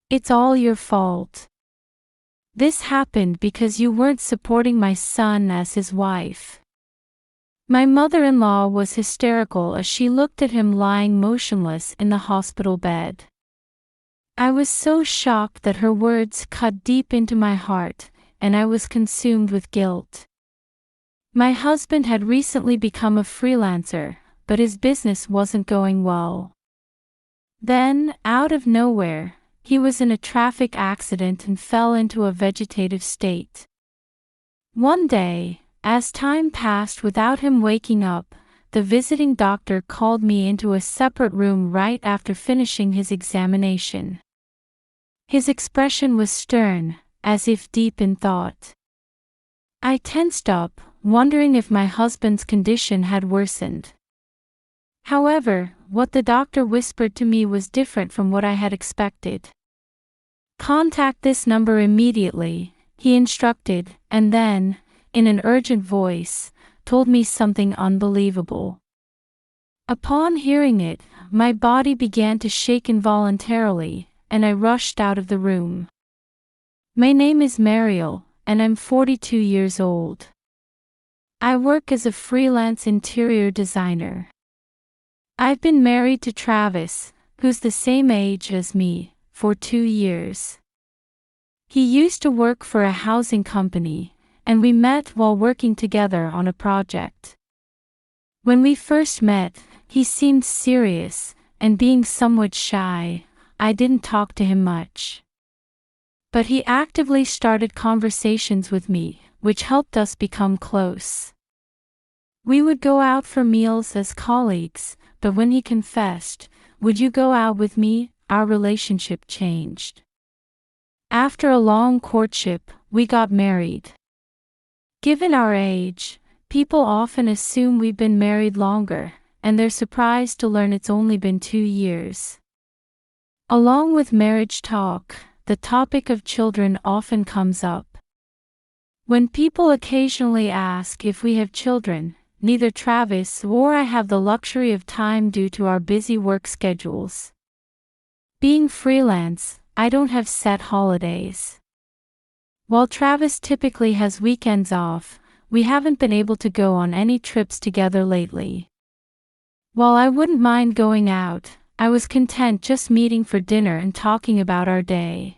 It's all your fault. This happened because you weren't supporting my son as his wife. My mother-in-law was hysterical as she looked at him lying motionless in the hospital bed. I was so shocked that her words cut deep into my heart, and I was consumed with guilt. My husband had recently become a freelancer, but his business wasn't going well. Then, out of nowhere, he was in a traffic accident and fell into a vegetative state. One day, as time passed without him waking up, the visiting doctor called me into a separate room right after finishing his examination. His expression was stern, as if deep in thought. I tensed up, wondering if my husband's condition had worsened. However, what the doctor whispered to me was different from what I had expected. "Contact this number immediately," he instructed, and then, in an urgent voice, told me something unbelievable. Upon hearing it, my body began to shake involuntarily, and I rushed out of the room. My name is Mariel, and I'm 42 years old. I work as a freelance interior designer. I've been married to Travis, who's the same age as me, for 2 years. He used to work for a housing company, and we met while working together on a project. When we first met, he seemed serious, and being somewhat shy, I didn't talk to him much. But he actively started conversations with me, which helped us become close. We would go out for meals as colleagues, but when he confessed, "Would you go out with me?" our relationship changed. After a long courtship, we got married. Given our age, people often assume we've been married longer, and they're surprised to learn it's only been 2 years. Along with marriage talk, the topic of children often comes up. When people occasionally ask if we have children, neither Travis or I have the luxury of time due to our busy work schedules. Being freelance, I don't have set holidays. While Travis typically has weekends off, we haven't been able to go on any trips together lately. While I wouldn't mind going out, I was content just meeting for dinner and talking about our day.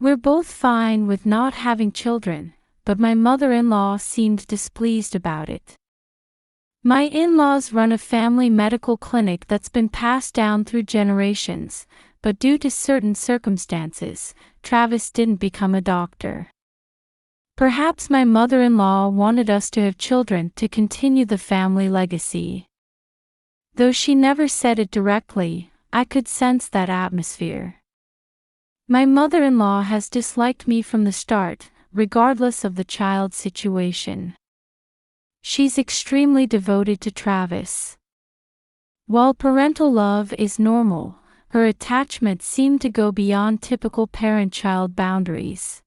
We're both fine with not having children, but my mother-in-law seemed displeased about it. My in-laws run a family medical clinic that's been passed down through generations, but due to certain circumstances, Travis didn't become a doctor. Perhaps my mother-in-law wanted us to have children to continue the family legacy. Though she never said it directly, I could sense that atmosphere. My mother-in-law has disliked me from the start, regardless of the child's situation. She's extremely devoted to Travis. While parental love is normal, her attachment seemed to go beyond typical parent-child boundaries.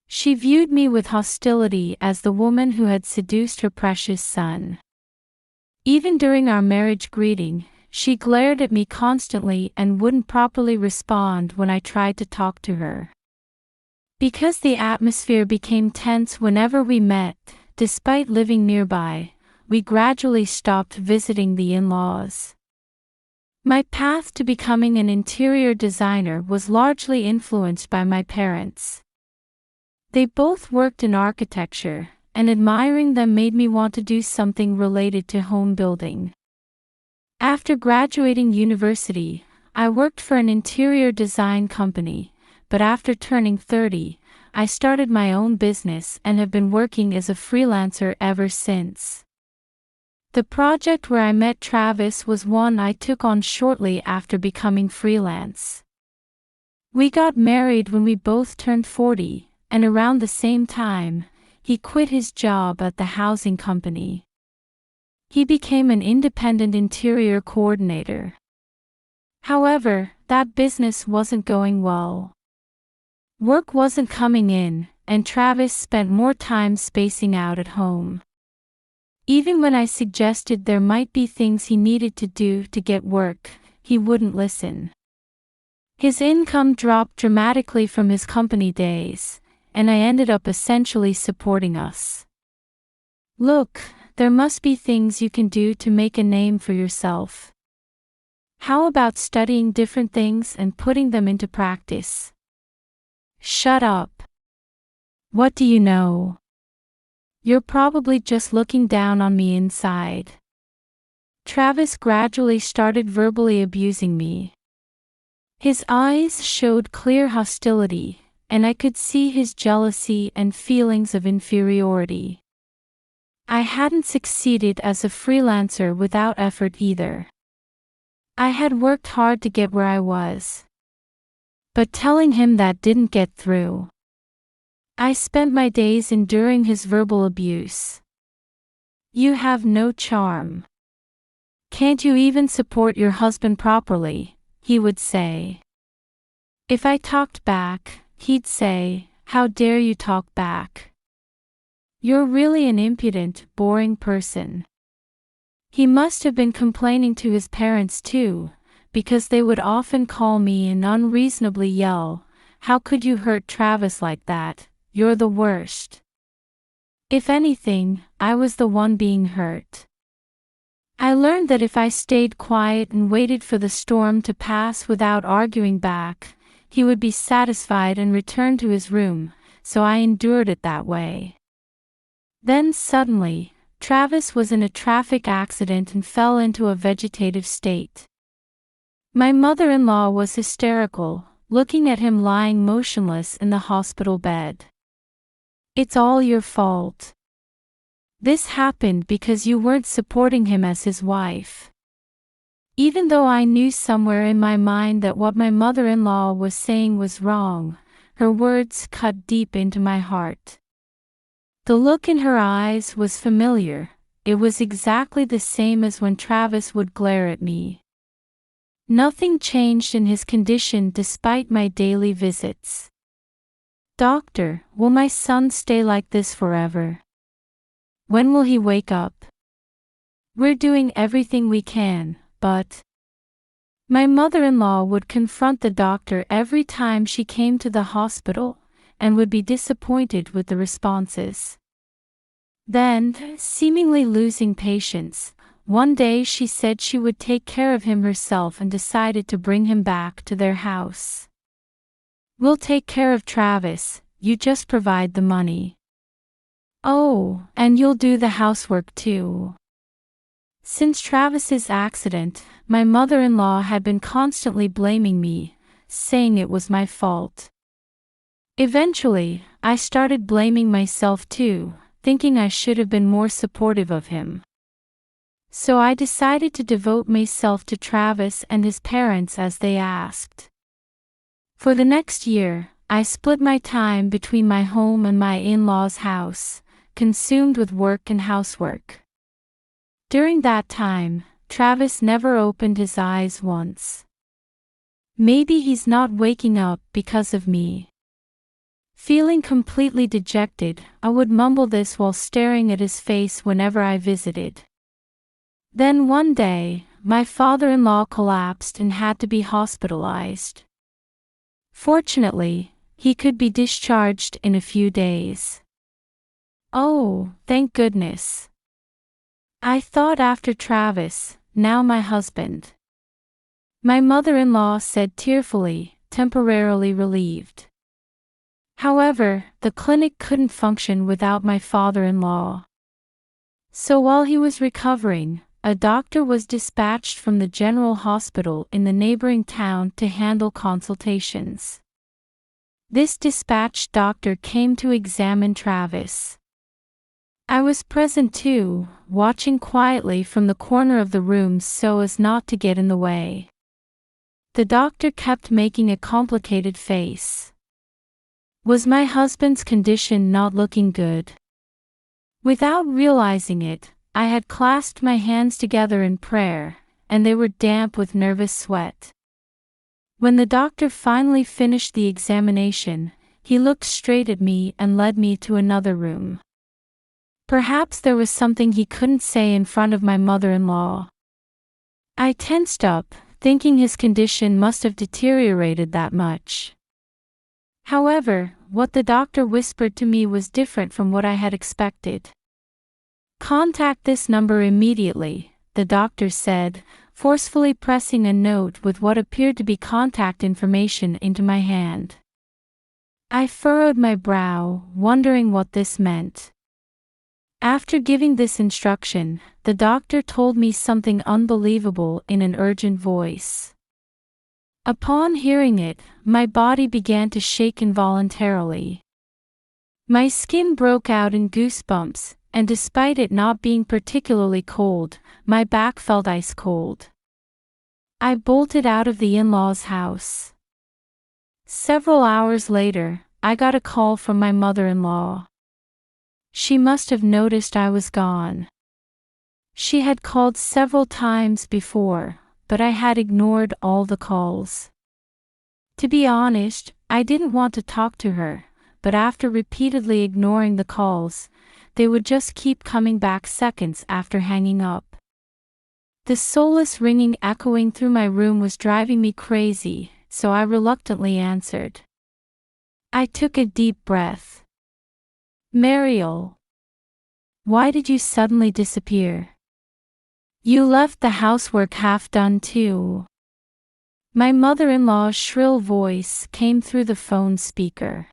She viewed me with hostility as the woman who had seduced her precious son. Even during our marriage greeting, she glared at me constantly and wouldn't properly respond when I tried to talk to her. Because the atmosphere became tense whenever we met, despite living nearby, we gradually stopped visiting the in-laws. My path to becoming an interior designer was largely influenced by my parents. They both worked in architecture, and admiring them made me want to do something related to home building. After graduating university, I worked for an interior design company, but after turning 30, I started my own business and have been working as a freelancer ever since. The project where I met Travis was one I took on shortly after becoming freelance. We got married when we both turned 40, and around the same time, he quit his job at the housing company. He became an independent interior coordinator. However, that business wasn't going well. Work wasn't coming in, and Travis spent more time spacing out at home. Even when I suggested there might be things he needed to do to get work, he wouldn't listen. His income dropped dramatically from his company days, and I ended up essentially supporting us. Look, there must be things you can do to make a name for yourself. How about studying different things and putting them into practice? Shut up. What do you know? You're probably just looking down on me inside. Travis gradually started verbally abusing me. His eyes showed clear hostility, and I could see his jealousy and feelings of inferiority. I hadn't succeeded as a freelancer without effort either. I had worked hard to get where I was. But telling him that didn't get through. I spent my days enduring his verbal abuse. You have no charm. Can't you even support your husband properly? He would say. If I talked back, he'd say, how dare you talk back? You're really an impudent, boring person. He must have been complaining to his parents too, because they would often call me and unreasonably yell, how could you hurt Travis like that? You're the worst. If anything, I was the one being hurt. I learned that if I stayed quiet and waited for the storm to pass without arguing back, he would be satisfied and return to his room, so I endured it that way. Then suddenly, Travis was in a traffic accident and fell into a vegetative state. My mother-in-law was hysterical, looking at him lying motionless in the hospital bed. It's all your fault. This happened because you weren't supporting him as his wife. Even though I knew somewhere in my mind that what my mother-in-law was saying was wrong, her words cut deep into my heart. The look in her eyes was familiar. It was exactly the same as when Travis would glare at me. Nothing changed in his condition despite my daily visits. Doctor, will my son stay like this forever? When will he wake up? We're doing everything we can, but... My mother-in-law would confront the doctor every time she came to the hospital, and would be disappointed with the responses. Then, seemingly losing patience, one day she said she would take care of him herself and decided to bring him back to their house. We'll take care of Travis, you just provide the money. Oh, and you'll do the housework too. Since Travis's accident, my mother-in-law had been constantly blaming me, saying it was my fault. Eventually, I started blaming myself too, thinking I should have been more supportive of him. So I decided to devote myself to Travis and his parents as they asked. For the next year, I split my time between my home and my in-laws' house, consumed with work and housework. During that time, Travis never opened his eyes once. Maybe he's not waking up because of me. Feeling completely dejected, I would mumble this while staring at his face whenever I visited. Then one day, my father-in-law collapsed and had to be hospitalized. Fortunately, he could be discharged in a few days. Oh, thank goodness. I thought after Travis, now my husband. My mother-in-law said tearfully, temporarily relieved. However, the clinic couldn't function without my father-in-law. So while he was recovering, a doctor was dispatched from the general hospital in the neighboring town to handle consultations. This dispatched doctor came to examine Travis. I was present too, watching quietly from the corner of the room so as not to get in the way. The doctor kept making a complicated face. Was my husband's condition not looking good? Without realizing it, I had clasped my hands together in prayer, and they were damp with nervous sweat. When the doctor finally finished the examination, he looked straight at me and led me to another room. Perhaps there was something he couldn't say in front of my mother-in-law. I tensed up, thinking his condition must have deteriorated that much. However, what the doctor whispered to me was different from what I had expected. "Contact this number immediately," the doctor said, forcefully pressing a note with what appeared to be contact information into my hand. I furrowed my brow, wondering what this meant. After giving this instruction, the doctor told me something unbelievable in an urgent voice. Upon hearing it, my body began to shake involuntarily. My skin broke out in goosebumps, and despite it not being particularly cold, my back felt ice cold. I bolted out of the in-laws' house. Several hours later, I got a call from my mother-in-law. She must have noticed I was gone. She had called several times before, but I had ignored all the calls. To be honest, I didn't want to talk to her, but after repeatedly ignoring the calls, they would just keep coming back seconds after hanging up. The soulless ringing echoing through my room was driving me crazy, so I reluctantly answered. I took a deep breath. "Mariel, why did you suddenly disappear? You left the housework half done too." My mother-in-law's shrill voice came through the phone speaker.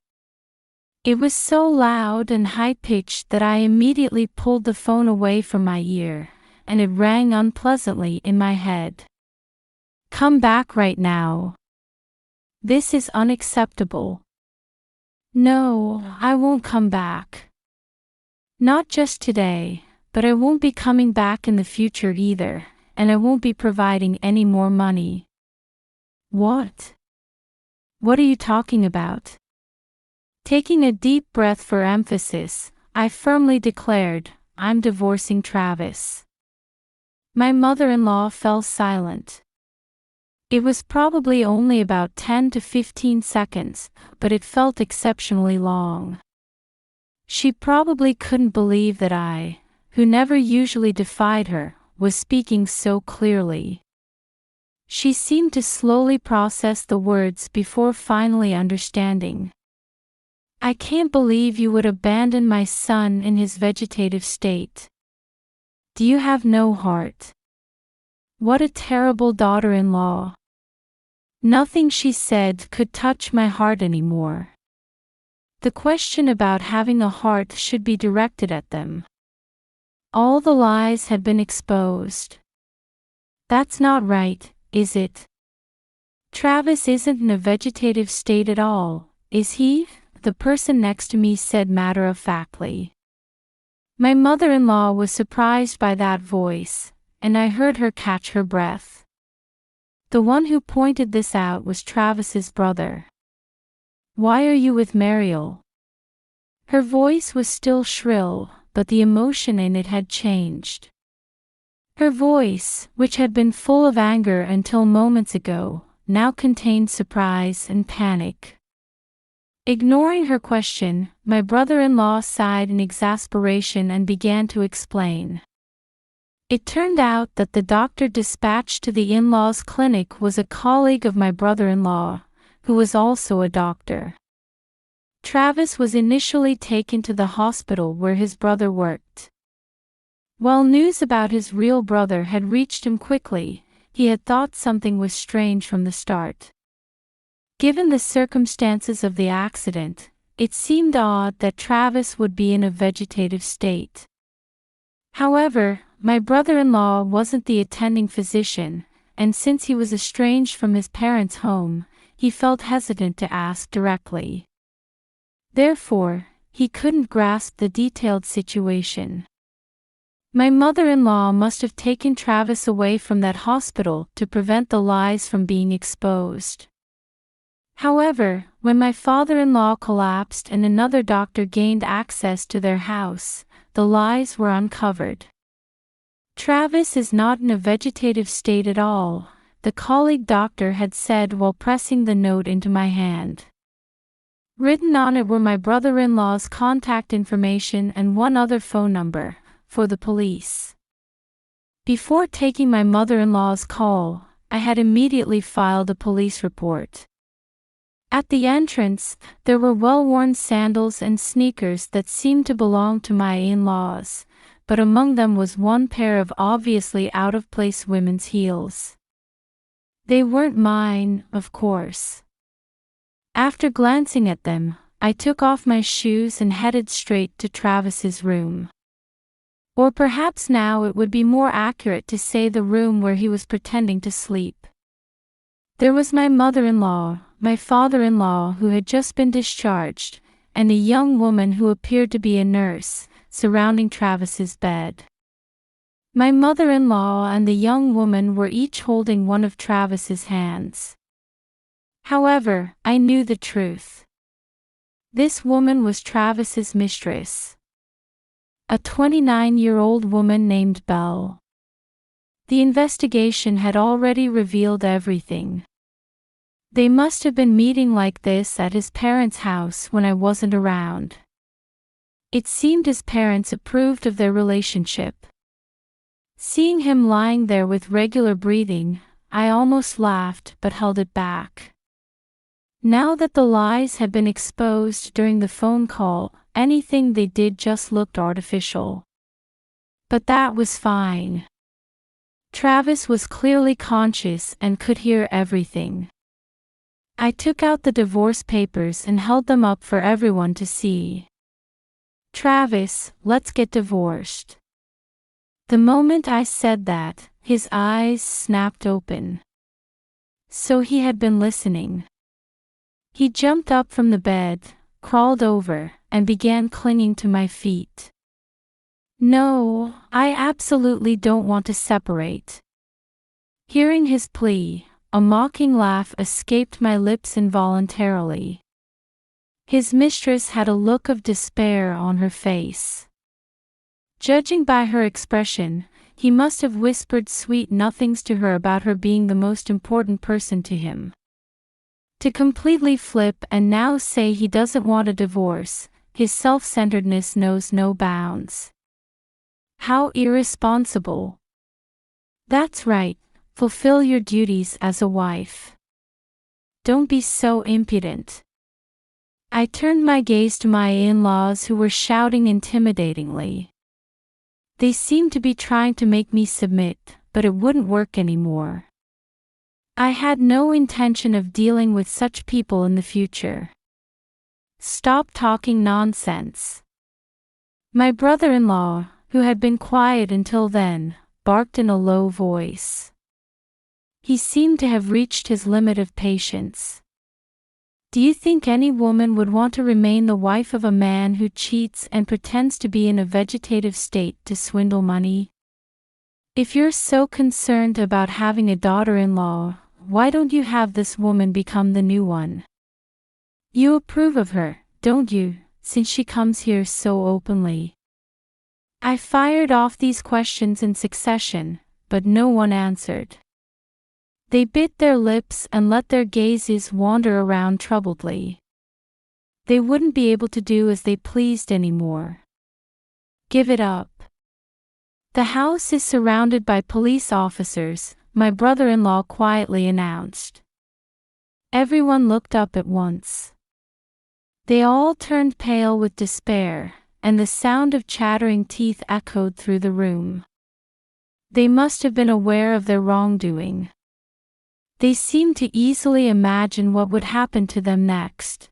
It was so loud and high-pitched that I immediately pulled the phone away from my ear, and it rang unpleasantly in my head. "Come back right now. This is unacceptable." "No, I won't come back. Not just today, but I won't be coming back in the future either, and I won't be providing any more money." "What? What are you talking about?" Taking a deep breath for emphasis, I firmly declared, "I'm divorcing Travis." My mother-in-law fell silent. It was probably only about 10 to 15 seconds, but it felt exceptionally long. She probably couldn't believe that I, who never usually defied her, was speaking so clearly. She seemed to slowly process the words before finally understanding. "I can't believe you would abandon my son in his vegetative state. Do you have no heart? What a terrible daughter-in-law." Nothing she said could touch my heart anymore. The question about having a heart should be directed at them. All the lies had been exposed. "That's not right, is it? Travis isn't in a vegetative state at all, is he?" the person next to me said matter-of-factly. My mother-in-law was surprised by that voice, and I heard her catch her breath. The one who pointed this out was Travis's brother. "Why are you with Mariel?" Her voice was still shrill, but the emotion in it had changed. Her voice, which had been full of anger until moments ago, now contained surprise and panic. Ignoring her question, my brother-in-law sighed in exasperation and began to explain. It turned out that the doctor dispatched to the in-laws' clinic was a colleague of my brother-in-law, who was also a doctor. Travis was initially taken to the hospital where his brother worked. While news about his real brother had reached him quickly, he had thought something was strange from the start. Given the circumstances of the accident, it seemed odd that Travis would be in a vegetative state. However, my brother-in-law wasn't the attending physician, and since he was estranged from his parents' home, he felt hesitant to ask directly. Therefore, he couldn't grasp the detailed situation. My mother-in-law must have taken Travis away from that hospital to prevent the lies from being exposed. However, when my father-in-law collapsed and another doctor gained access to their house, the lies were uncovered. Travis is not in a vegetative state at all, the colleague doctor had said while pressing the note into my hand. Written on it were my brother-in-law's contact information and one other phone number, for the police. Before taking my mother-in-law's call, I had immediately filed a police report. At the entrance, there were well-worn sandals and sneakers that seemed to belong to my in-laws, but among them was one pair of obviously out-of-place women's heels. They weren't mine, of course. After glancing at them, I took off my shoes and headed straight to Travis's room. Or perhaps now it would be more accurate to say the room where he was pretending to sleep. There was my mother-in-law, my father-in-law who had just been discharged, and a young woman who appeared to be a nurse, surrounding Travis's bed. My mother-in-law and the young woman were each holding one of Travis's hands. However, I knew the truth. This woman was Travis's mistress. A 29-year-old woman named Belle. The investigation had already revealed everything. They must have been meeting like this at his parents' house when I wasn't around. It seemed his parents approved of their relationship. Seeing him lying there with regular breathing, I almost laughed but held it back. Now that the lies had been exposed during the phone call, anything they did just looked artificial. But that was fine. Travis was clearly conscious and could hear everything. I took out the divorce papers and held them up for everyone to see. Travis, let's get divorced. The moment I said that, his eyes snapped open. So he had been listening. He jumped up from the bed, crawled over, and began clinging to my feet. No, I absolutely don't want to separate. Hearing his plea, a mocking laugh escaped my lips involuntarily. His mistress had a look of despair on her face. Judging by her expression, he must have whispered sweet nothings to her about her being the most important person to him. To completely flip and now say he doesn't want a divorce, his self-centeredness knows no bounds. How irresponsible. That's right, fulfill your duties as a wife. Don't be so impudent. I turned my gaze to my in-laws who were shouting intimidatingly. They seemed to be trying to make me submit, but it wouldn't work anymore. I had no intention of dealing with such people in the future. Stop talking nonsense. My brother-in-law, who had been quiet until then, barked in a low voice. He seemed to have reached his limit of patience. Do you think any woman would want to remain the wife of a man who cheats and pretends to be in a vegetative state to swindle money? If you're so concerned about having a daughter-in-law, why don't you have this woman become the new one? You approve of her, don't you, since she comes here so openly? I fired off these questions in succession, but no one answered. They bit their lips and let their gazes wander around troubledly. They wouldn't be able to do as they pleased anymore. Give it up. The house is surrounded by police officers, my brother-in-law quietly announced. Everyone looked up at once. They all turned pale with despair, and the sound of chattering teeth echoed through the room. They must have been aware of their wrongdoing. They seemed to easily imagine what would happen to them next.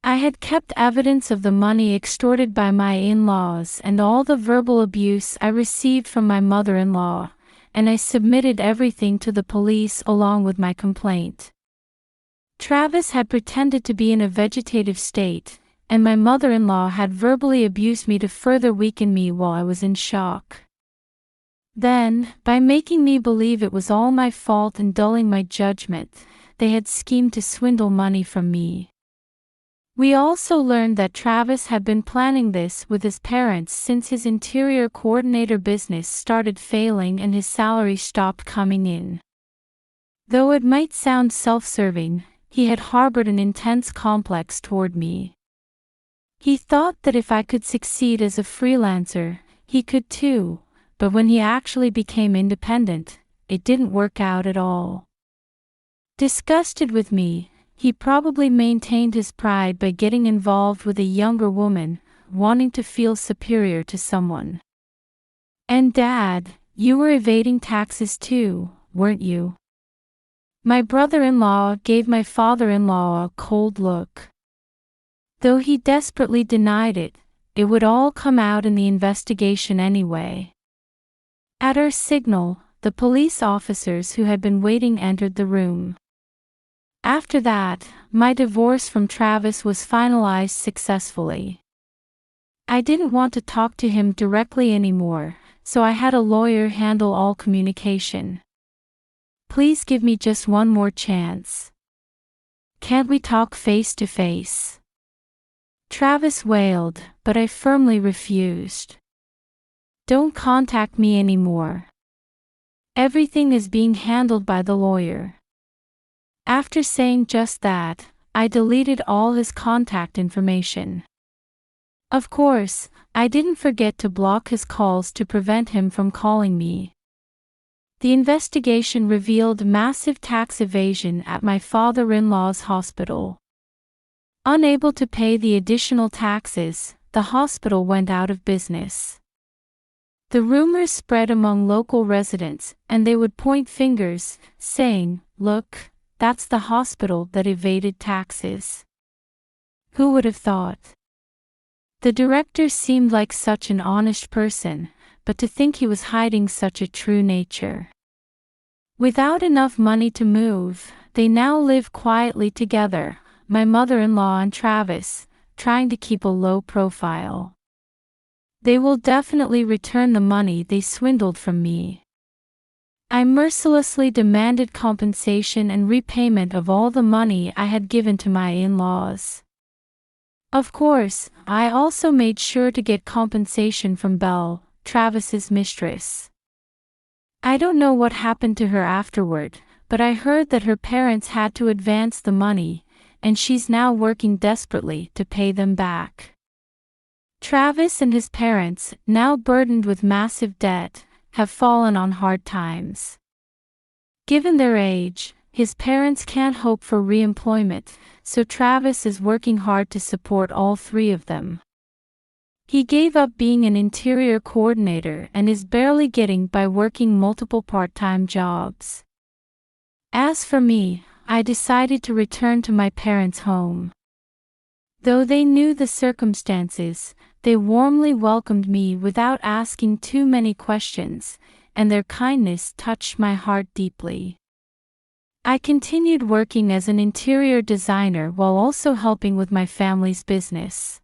I had kept evidence of the money extorted by my in-laws and all the verbal abuse I received from my mother-in-law, and I submitted everything to the police along with my complaint. Travis had pretended to be in a vegetative state, and my mother-in-law had verbally abused me to further weaken me while I was in shock. Then, by making me believe it was all my fault and dulling my judgment, they had schemed to swindle money from me. We also learned that Travis had been planning this with his parents since his interior coordinator business started failing and his salary stopped coming in. Though it might sound self-serving, he had harbored an intense complex toward me. He thought that if I could succeed as a freelancer, he could too, but when he actually became independent, it didn't work out at all. Disgusted with me, he probably maintained his pride by getting involved with a younger woman, wanting to feel superior to someone. And Dad, you were evading taxes too, weren't you? My brother-in-law gave my father-in-law a cold look. Though he desperately denied it, it would all come out in the investigation anyway. At our signal, the police officers who had been waiting entered the room. After that, my divorce from Travis was finalized successfully. I didn't want to talk to him directly anymore, so I had a lawyer handle all communication. Please give me just one more chance. Can't we talk face to face? Travis wailed, but I firmly refused. Don't contact me anymore. Everything is being handled by the lawyer. After saying just that, I deleted all his contact information. Of course, I didn't forget to block his calls to prevent him from calling me. The investigation revealed massive tax evasion at my father-in-law's hospital. Unable to pay the additional taxes, the hospital went out of business. The rumors spread among local residents, and they would point fingers, saying, "Look, that's the hospital that evaded taxes." Who would have thought? The director seemed like such an honest person, but to think he was hiding such a true nature. Without enough money to move, they now live quietly together, my mother-in-law and Travis, trying to keep a low profile. They will definitely return the money they swindled from me. I mercilessly demanded compensation and repayment of all the money I had given to my in-laws. Of course, I also made sure to get compensation from Belle, Travis's mistress. I don't know what happened to her afterward, but I heard that her parents had to advance the money, and she's now working desperately to pay them back. Travis and his parents, now burdened with massive debt, have fallen on hard times. Given their age, his parents can't hope for re-employment, so Travis is working hard to support all three of them. He gave up being an interior coordinator and is barely getting by working multiple part-time jobs. As for me, I decided to return to my parents' home. Though they knew the circumstances, they warmly welcomed me without asking too many questions, and their kindness touched my heart deeply. I continued working as an interior designer while also helping with my family's business.